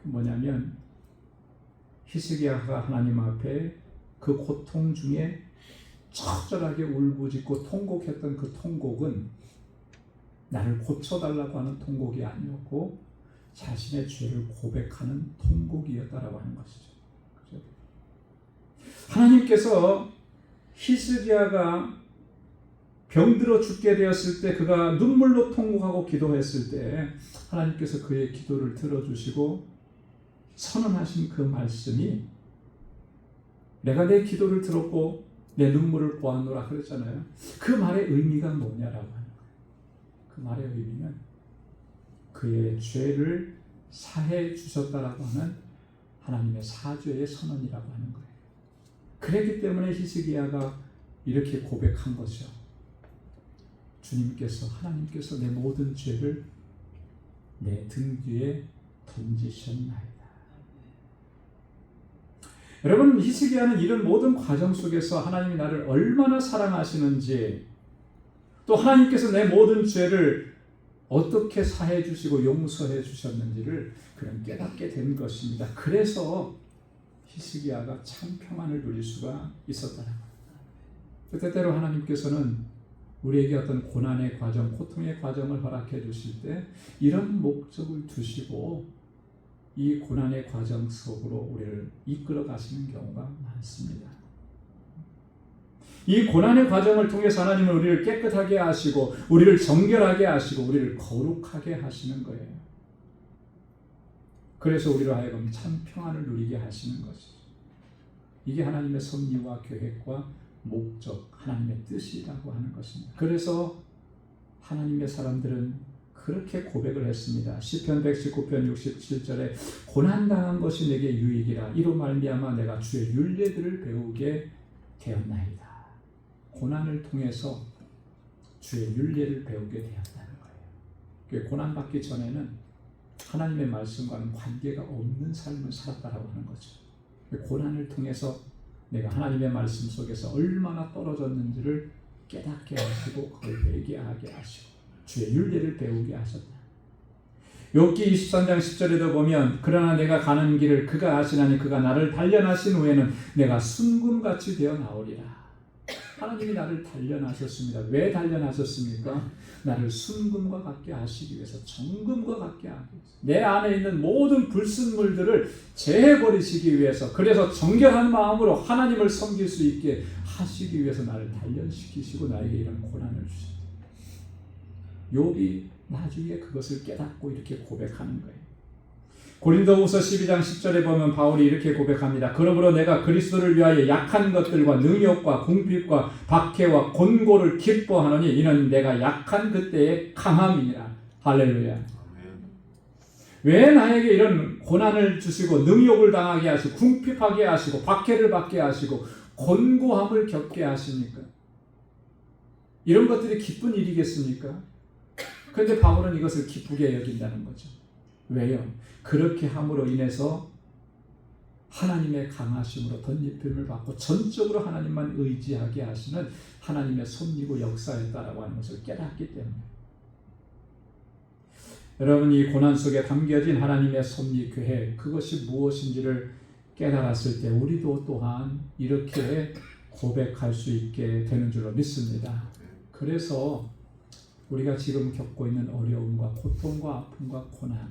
뭐냐면 히스기야가 하나님 앞에 그 고통 중에 처절하게 울부짖고 통곡했던 그 통곡은 나를 고쳐달라고 하는 통곡이 아니었고 자신의 죄를 고백하는 통곡이었다라고 하는 것이죠. 그렇죠? 하나님께서 히스기야가 병들어 죽게 되었을 때 그가 눈물로 통곡하고 기도했을 때 하나님께서 그의 기도를 들어주시고 선언하신 그 말씀이 내가 내 기도를 들었고 내 눈물을 보았노라 그랬잖아요. 그 말의 의미가 뭐냐라고 하는 거예요. 그 말의 의미는 그의 죄를 사해 주셨다라고 하는 하나님의 사죄의 선언이라고 하는 거예요. 그랬기 때문에 히스기야가 이렇게 고백한 거죠. 주님께서, 하나님께서 내 모든 죄를 내 등 뒤에 던지셨나이다. 여러분, 히스기야는 이런 모든 과정 속에서 하나님이 나를 얼마나 사랑하시는지, 또 하나님께서 내 모든 죄를 어떻게 사해 주시고 용서해 주셨는지를 그런 깨닫게 된 것입니다. 그래서 히스기야가 참 평안을 누릴 수가 있었다는 거예요. 때때로 하나님께서는 우리에게 어떤 고난의 과정, 고통의 과정을 허락해 주실 때 이런 목적을 두시고 이 고난의 과정 속으로 우리를 이끌어 가시는 경우가 많습니다. 이 고난의 과정을 통해서 하나님은 우리를 깨끗하게 하시고 우리를 정결하게 하시고 우리를 거룩하게 하시는 거예요. 그래서 우리로 하여금 참 평안을 누리게 하시는 것이죠. 이게 하나님의 섭리와 계획과 목적, 하나님의 뜻이라고 하는 것입니다. 그래서 하나님의 사람들은 그렇게 고백을 했습니다. 시편 119편 67절에 고난당한 것이 내게 유익이라 이로 말미암아 내가 주의 율례들을 배우게 되었나이다. 고난을 통해서 주의 율례를 배우게 되었다는 거예요. 고난받기 전에는 하나님의 말씀과는 관계가 없는 삶을 살았다라고 하는 거죠. 고난을 통해서 내가 하나님의 말씀 속에서 얼마나 떨어졌는지를 깨닫게 하시고 그걸 회개하게 하시고 주의 율례를 배우게 하셨다. 욥기 23장 10절에도 보면 그러나 내가 가는 길을 그가 아시나니 그가 나를 단련하신 후에는 내가 순금같이 되어 나오리라. 하나님이 나를 단련하셨습니다. 왜 단련하셨습니까? 나를 순금과 같게 하시기 위해서, 정금과 같게 하기 위해서, 내 안에 있는 모든 불순물들을 제해버리시기 위해서, 그래서 정결한 마음으로 하나님을 섬길 수 있게 하시기 위해서 나를 단련시키시고 나에게 이런 고난을 주셨다. 욥이 나중에 그것을 깨닫고 이렇게 고백하는 거예요. 고린도후서 12장 10절에 보면 바울이 이렇게 고백합니다. 그러므로 내가 그리스도를 위하여 약한 것들과 능욕과 궁핍과 박해와 곤고를 기뻐하노니 이는 내가 약한 그때의 강함이니라. 할렐루야. 왜 나에게 이런 고난을 주시고 능욕을 당하게 하시고 궁핍하게 하시고 박해를 받게 하시고 곤고함을 겪게 하십니까? 이런 것들이 기쁜 일이겠습니까? 그런데 바울은 이것을 기쁘게 여긴다는 거죠. 왜요? 그렇게 함으로 인해서 하나님의 강하심으로 덧입힘을 받고 전적으로 하나님만 의지하게 하시는 하나님의 섭리고 역사였다라고 하는 것을 깨닫기 때문에, 여러분, 이 고난 속에 담겨진 하나님의 섭리 계획, 그것이 무엇인지를 깨달았을 때 우리도 또한 이렇게 고백할 수 있게 되는 줄로 믿습니다. 그래서 우리가 지금 겪고 있는 어려움과 고통과 아픔과 고난,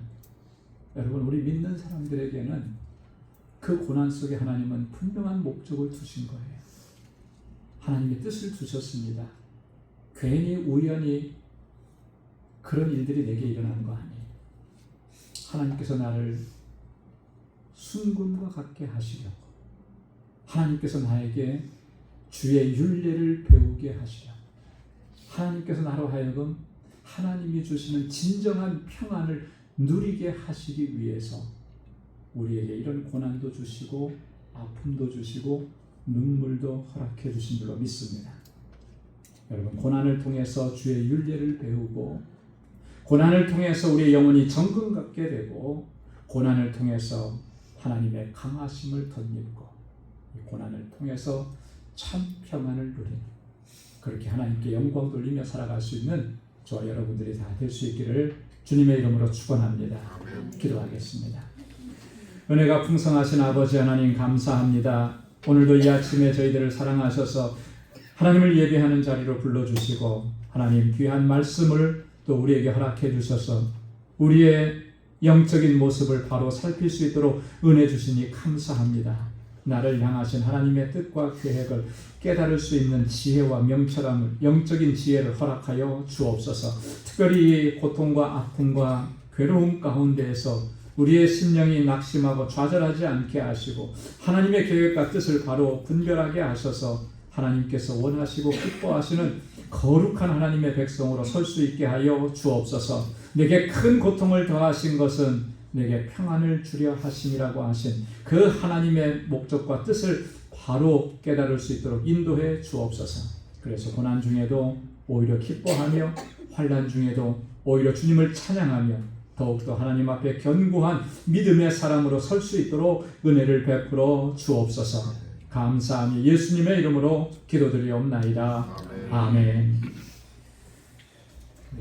여러분, 우리 믿는 사람들에게는 그 고난 속에 하나님은 분명한 목적을 두신 거예요. 하나님의 뜻을 두셨습니다. 괜히 우연히 그런 일들이 내게 일어나는 거 아니에요. 하나님께서 나를 순금과 같게 하시려고, 하나님께서 나에게 주의 율례를 배우게 하시려고, 하나님께서 나로 하여금 하나님이 주시는 진정한 평안을 누리게 하시기 위해서 우리에게 이런 고난도 주시고 아픔도 주시고 눈물도 허락해 주신 줄로 믿습니다. 여러분, 고난을 통해서 주의 율례를 배우고, 고난을 통해서 우리의 영혼이 정금 갖게 되고, 고난을 통해서 하나님의 강하심을 덧입고, 이 고난을 통해서 참 평안을 누리는, 그렇게 하나님께 영광 돌리며 살아갈 수 있는 저와 여러분들이 다 될 수 있기를 주님의 이름으로 축원합니다. 기도하겠습니다. 은혜가 풍성하신 아버지 하나님, 감사합니다. 오늘도 이 아침에 저희들을 사랑하셔서 하나님을 예배하는 자리로 불러주시고, 하나님 귀한 말씀을 또 우리에게 허락해 주셔서 우리의 영적인 모습을 바로 살필 수 있도록 은혜 주시니 감사합니다. 나를 향하신 하나님의 뜻과 계획을 깨달을 수 있는 지혜와 명철함을, 영적인 지혜를 허락하여 주옵소서. 특별히 고통과 아픔과 괴로움 가운데에서 우리의 심령이 낙심하고 좌절하지 않게 하시고 하나님의 계획과 뜻을 바로 분별하게 하셔서 하나님께서 원하시고 기뻐하시는 거룩한 하나님의 백성으로 설 수 있게 하여 주옵소서. 내게 큰 고통을 더하신 것은 내게 평안을 주려 하심이라고 하신 그 하나님의 목적과 뜻을 바로 깨달을 수 있도록 인도해 주옵소서. 그래서 고난 중에도 오히려 기뻐하며 환난 중에도 오히려 주님을 찬양하며 더욱더 하나님 앞에 견고한 믿음의 사람으로 설 수 있도록 은혜를 베풀어 주옵소서. 감사하며 예수님의 이름으로 기도드리옵나이다. 아멘.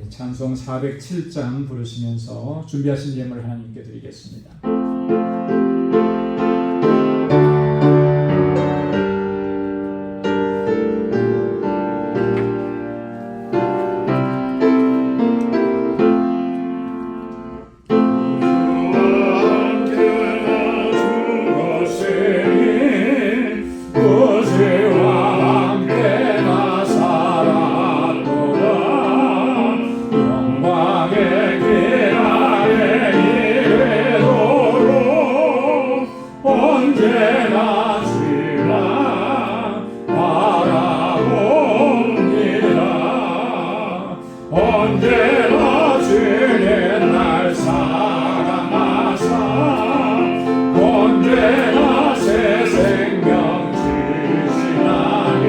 찬송 407장 부르시면서 준비하신 예물 하나님께 드리겠습니다. 언제나 주는 날 사랑하사 언제나 새 생명 주시나니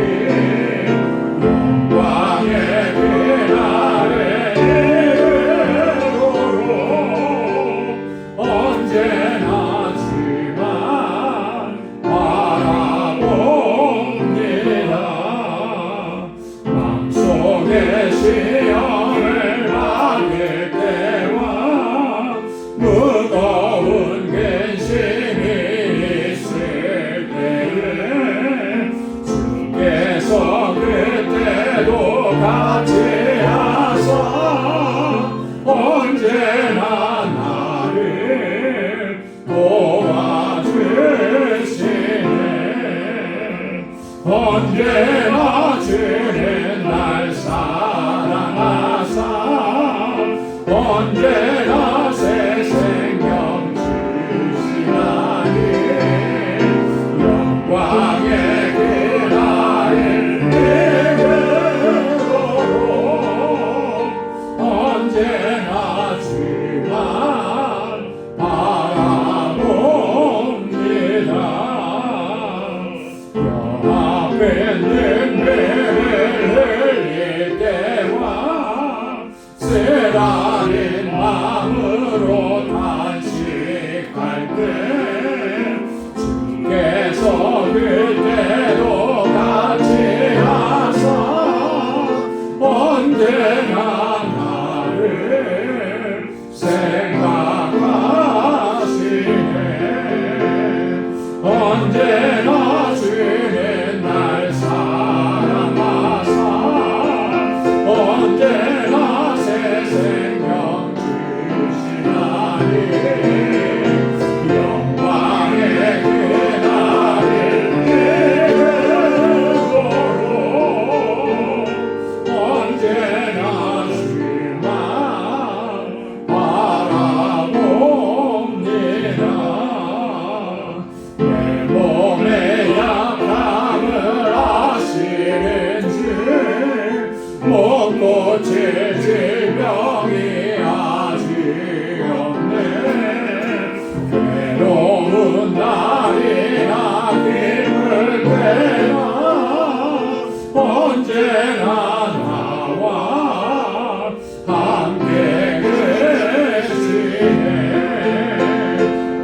영광의 그날에 이르도록 언제나 주만 바라봅니다. 마음속에 시험을 받을 때와 무거운 근심이 있을 때에 주께서 그때도 같이 하사 언제나 나를 도와주시네. 언제나 주는 날 사랑하사 언제나 새 생명 주시나니 영광의 그날을 이루도록 언제나 먹을 때도 같이 하사 언제나 나를 생각하시네. 언제나 주는 날 사랑하사 언제나 새 생명 주시나니 영광의 그날을 이루도록 언제나 주만 바라봅니다. 내 몸의 약함을 아시는 주 못 고칠 질병이 아직 없네. 괴로운 날이나 기쁠 때나 언제나 나와 함께 계시네.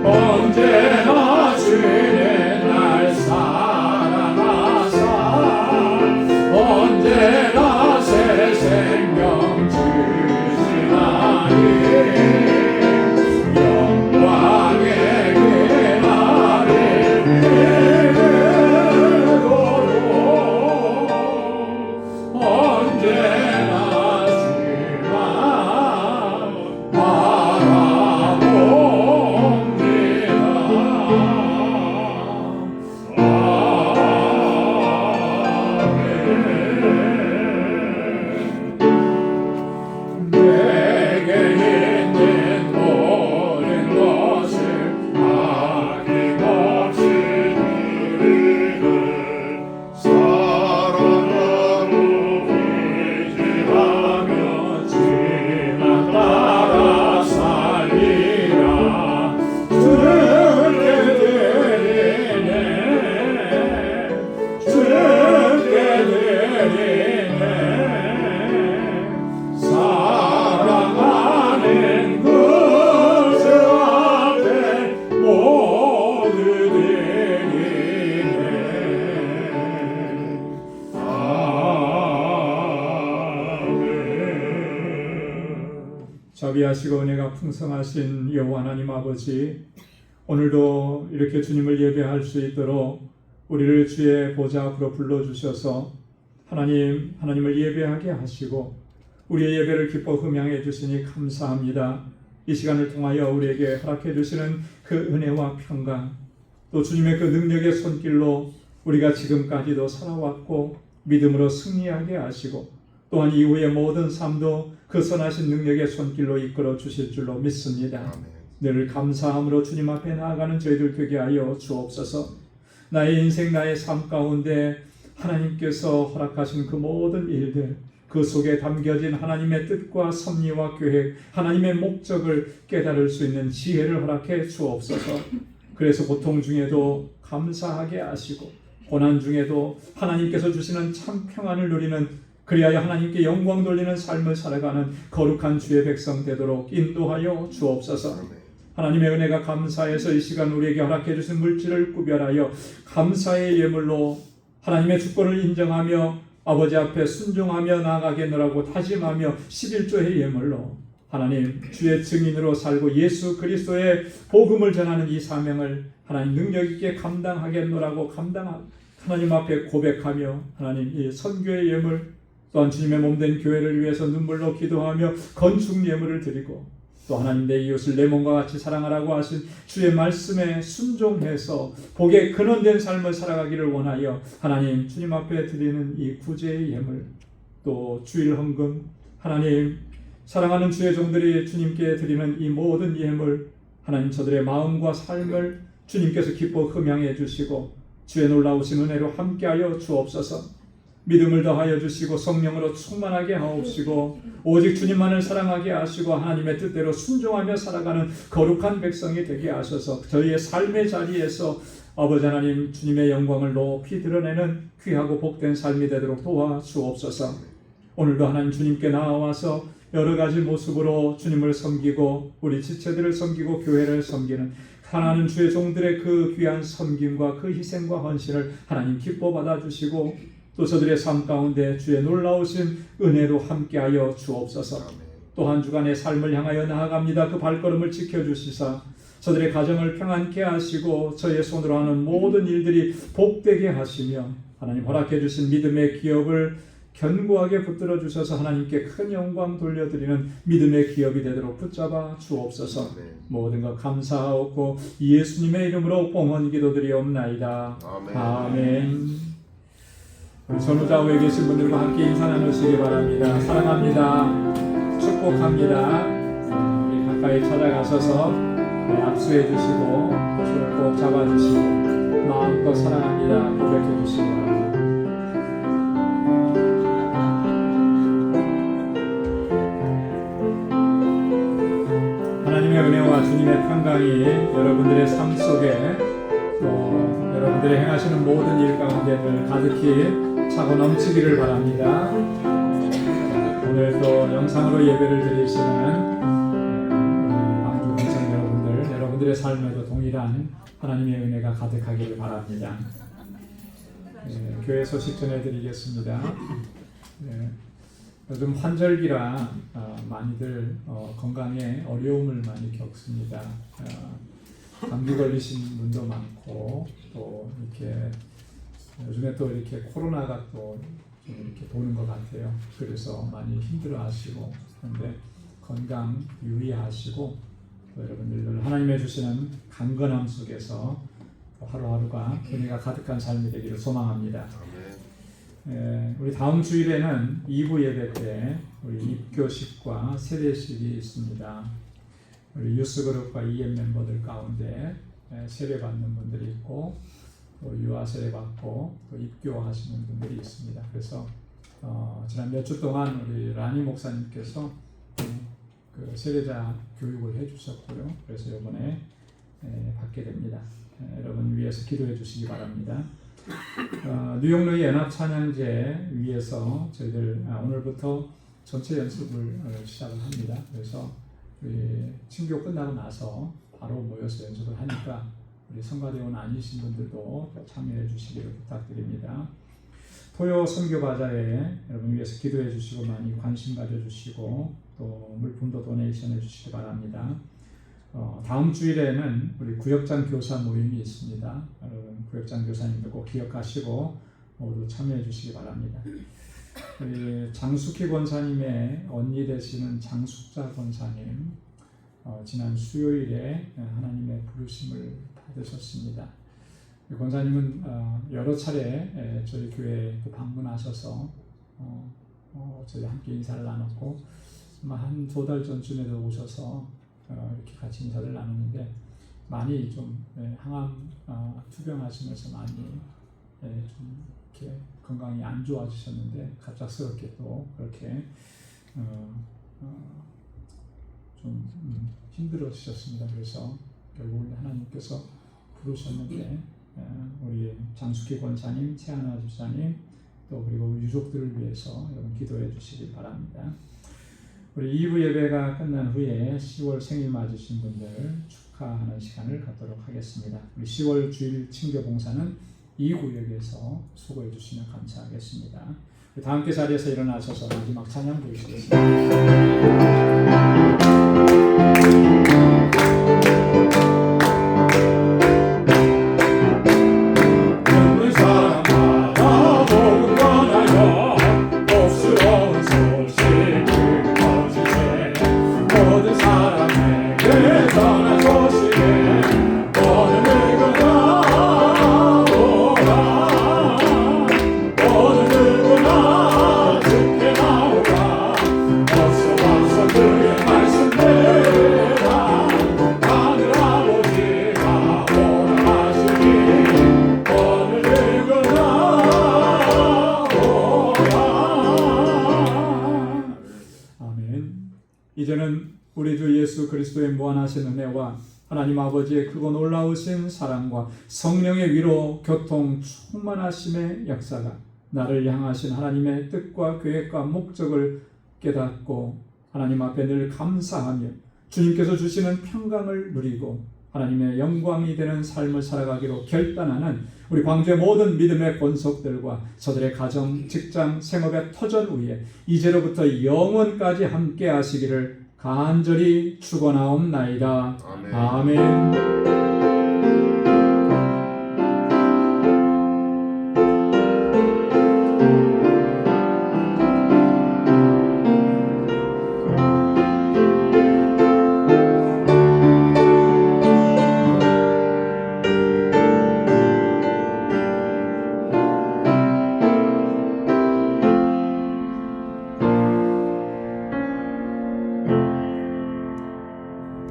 언제나 주는 날 사랑하사 언제나 새 생명 주시나니 영광의 그날을 이루도록 언제나 주만 바라봅니다. 내게 있는 모든 것을 아낌없이 드리는 사랑하고 의지하며 지나 따라 살리라. 주께 드리네 주께 드리네 사랑하는 구주 앞에 모두 드리네. 아멘. 자비하시고 은혜가 풍성하신 여호와 하나님 아버지, 오늘도 이렇게 주님을 예배할 수 있도록 우리를 주의 보좌 앞으로 불러주셔서 하나님을 예배하게 하시고 우리의 예배를 기뻐 흠양해 주시니 감사합니다. 이 시간을 통하여 우리에게 허락해 주시는 그 은혜와 평강, 또 주님의 그 능력의 손길로 우리가 지금까지도 살아왔고 믿음으로 승리하게 하시고 또한 이후의 모든 삶도 그 선하신 능력의 손길로 이끌어 주실 줄로 믿습니다. 아멘. 늘 감사함으로 주님 앞에 나아가는 저희들 되게 하여 주옵소서. 나의 인생 나의 삶 가운데 하나님께서 허락하신 그 모든 일들, 그 속에 담겨진 하나님의 뜻과 섭리와 계획, 하나님의 목적을 깨달을 수 있는 지혜를 허락해 주옵소서. 그래서 고통 중에도 감사하게 하시고 고난 중에도 하나님께서 주시는 참 평안을 누리는, 그리하여 하나님께 영광 돌리는 삶을 살아가는 거룩한 주의 백성 되도록 인도하여 주옵소서. 하나님의 은혜가 감사해서 이 시간 우리에게 허락해 주신 물질을 구별하여 감사의 예물로 하나님의 주권을 인정하며 아버지 앞에 순종하며 나아가겠노라고 다짐하며 11조의 예물로 하나님 주의 증인으로 살고 예수 그리스도의 복음을 전하는 이 사명을 하나님 능력 있게 감당하겠노라고 하나님 앞에 고백하며 하나님 이 선교의 예물 또한 주님의 몸된 교회를 위해서 눈물로 기도하며 건축 예물을 드리고 또 하나님 내 이웃을 내 몸과 같이 사랑하라고 하신 주의 말씀에 순종해서 복의 근원된 삶을 살아가기를 원하여 하나님 주님 앞에 드리는 이 구제의 예물 또 주일 헌금 하나님 사랑하는 주의 종들이 주님께 드리는 이 모든 예물 하나님 저들의 마음과 삶을 주님께서 기뻐 흠양해 주시고 주의 놀라우신 은혜로 함께하여 주옵소서. 믿음을 더하여 주시고 성령으로 충만하게 하옵시고 오직 주님만을 사랑하게 하시고 하나님의 뜻대로 순종하며 살아가는 거룩한 백성이 되게 하셔서 저희의 삶의 자리에서 아버지 하나님 주님의 영광을 높이 드러내는 귀하고 복된 삶이 되도록 도와주옵소서. 오늘도 하나님 주님께 나와서 여러 가지 모습으로 주님을 섬기고 우리 지체들을 섬기고 교회를 섬기는 사랑하는 주의 종들의 그 귀한 섬김과 그 희생과 헌신을 하나님 기뻐 받아주시고 또 저들의 삶 가운데 주의 놀라우신 은혜로 함께하여 주옵소서. 또 한 주간의 삶을 향하여 나아갑니다. 그 발걸음을 지켜주시사 저들의 가정을 평안케 하시고 저의 손으로 하는 모든 일들이 복되게 하시며 하나님 허락해 주신 믿음의 기업을 견고하게 붙들어 주셔서 하나님께 큰 영광 돌려드리는 믿음의 기업이 되도록 붙잡아 주옵소서. 모든 것 감사하옵고 예수님의 이름으로 봉헌 기도드리옵나이다. 아멘. 우리 전후좌우에 계신 분들과 함께 인사 나누시기 바랍니다. 사랑합니다. 축복합니다. 우리 가까이 찾아가셔서 압수해 주시고 손을 꼭 잡아주시고 마음껏 사랑합니다 고백해 주시기 바랍니다. 하나님의 은혜와 주님의 평강이 여러분들의 삶 속에 또 여러분들의 행하시는 모든 일 가운데 늘 가득히 차고 넘치기를 바랍니다. 오늘 또 영상으로 예배를 드리시는 방주공장 여러분들의 삶에도 동일한 하나님의 은혜가 가득하기를 바랍니다. 교회 소식 전해드리겠습니다. 요즘 환절기라 많이들 건강에 어려움을 많이 겪습니다. 감기 걸리신 분도 많고 또 이렇게 요즘에 또 이렇게 코로나가 또 좀 이렇게 도는 것 같아요. 그래서 많이 힘들어하시고 그런데 건강 유의하시고 또 여러분들 하나님의 주시는 강건함 속에서 하루하루가 은혜가 가득한 삶이 되기를 소망합니다. 우리 다음 주일에는 2부 예배 때 우리 입교식과 세례식이 있습니다. 우리 유스그룹과 EM 멤버들 가운데 세례 받는 분들이 있고 또 유아 세례 받고 또 입교하시는 분들이 있습니다. 그래서 지난 몇 주 동안 우리 라니 목사님께서 그 세례자 교육을 해주셨고요. 그래서 이번에 받게 됩니다. 여러분 위해서 기도해 주시기 바랍니다. 뉴욕로이 연합찬양제 위에서 저희들 오늘부터 전체 연습을 시작을 합니다. 그래서 친교 끝나고 나서 바로 모여서 연습을 하니까 우리 성가대원 아니신 분들도 참여해 주시기를 부탁드립니다. 토요 선교바자에 여러분 위해서 기도해 주시고 많이 관심 가져주시고 또 물품도 도네이션 해 주시기 바랍니다. 다음 주일에는 우리 구역장 교사 모임이 있습니다. 여러분 구역장 교사님들 꼭 기억하시고 모두 참여해 주시기 바랍니다. 우리 장숙희 권사님의 언니 되시는 장숙자 권사님 지난 수요일에 하나님의 부르심을 받으셨습니다. 권사님은 여러 차례 저희 교회에 방문하셔서 저희 함께 인사를 나눴고 한 2달 전쯤에도 오셔서 이렇게 같이 인사를 나누는데 많이 좀 항암 투병하시면서 많이 좀 이렇게 건강이 안 좋아지셨는데 갑작스럽게 또 그렇게 좀 힘들어지셨습니다. 그래서 결국 하나님께서 부르셨는데 우리 장숙희 권사님, 최하나 집사님 또 그리고 유족들을 위해서 여러분 기도해 주시기 바랍니다. 우리 2부 예배가 끝난 후에 10월 생일 맞으신 분들 축하하는 시간을 갖도록 하겠습니다. 우리 10월 주일 친교 봉사는 2구역에서 수고해 주시면 감사하겠습니다. 다 함께 자리에서 일어나셔서 마지막 찬양 부르시겠습니다. 이제는 우리 주 예수 그리스도의 무한하신 은혜와 하나님 아버지의 크고 놀라우신 사랑과 성령의 위로 교통 충만하심의 역사가 나를 향하신 하나님의 뜻과 계획과 목적을 깨닫고 하나님 앞에 늘 감사하며 주님께서 주시는 평강을 누리고 하나님의 영광이 되는 삶을 살아가기로 결단하는 우리 광주의 모든 믿음의 권속들과 저들의 가정, 직장, 생업의 터전 위에 이제로부터 영원까지 함께 하시기를 간절히 축원하옵나이다. 아멘. 아멘.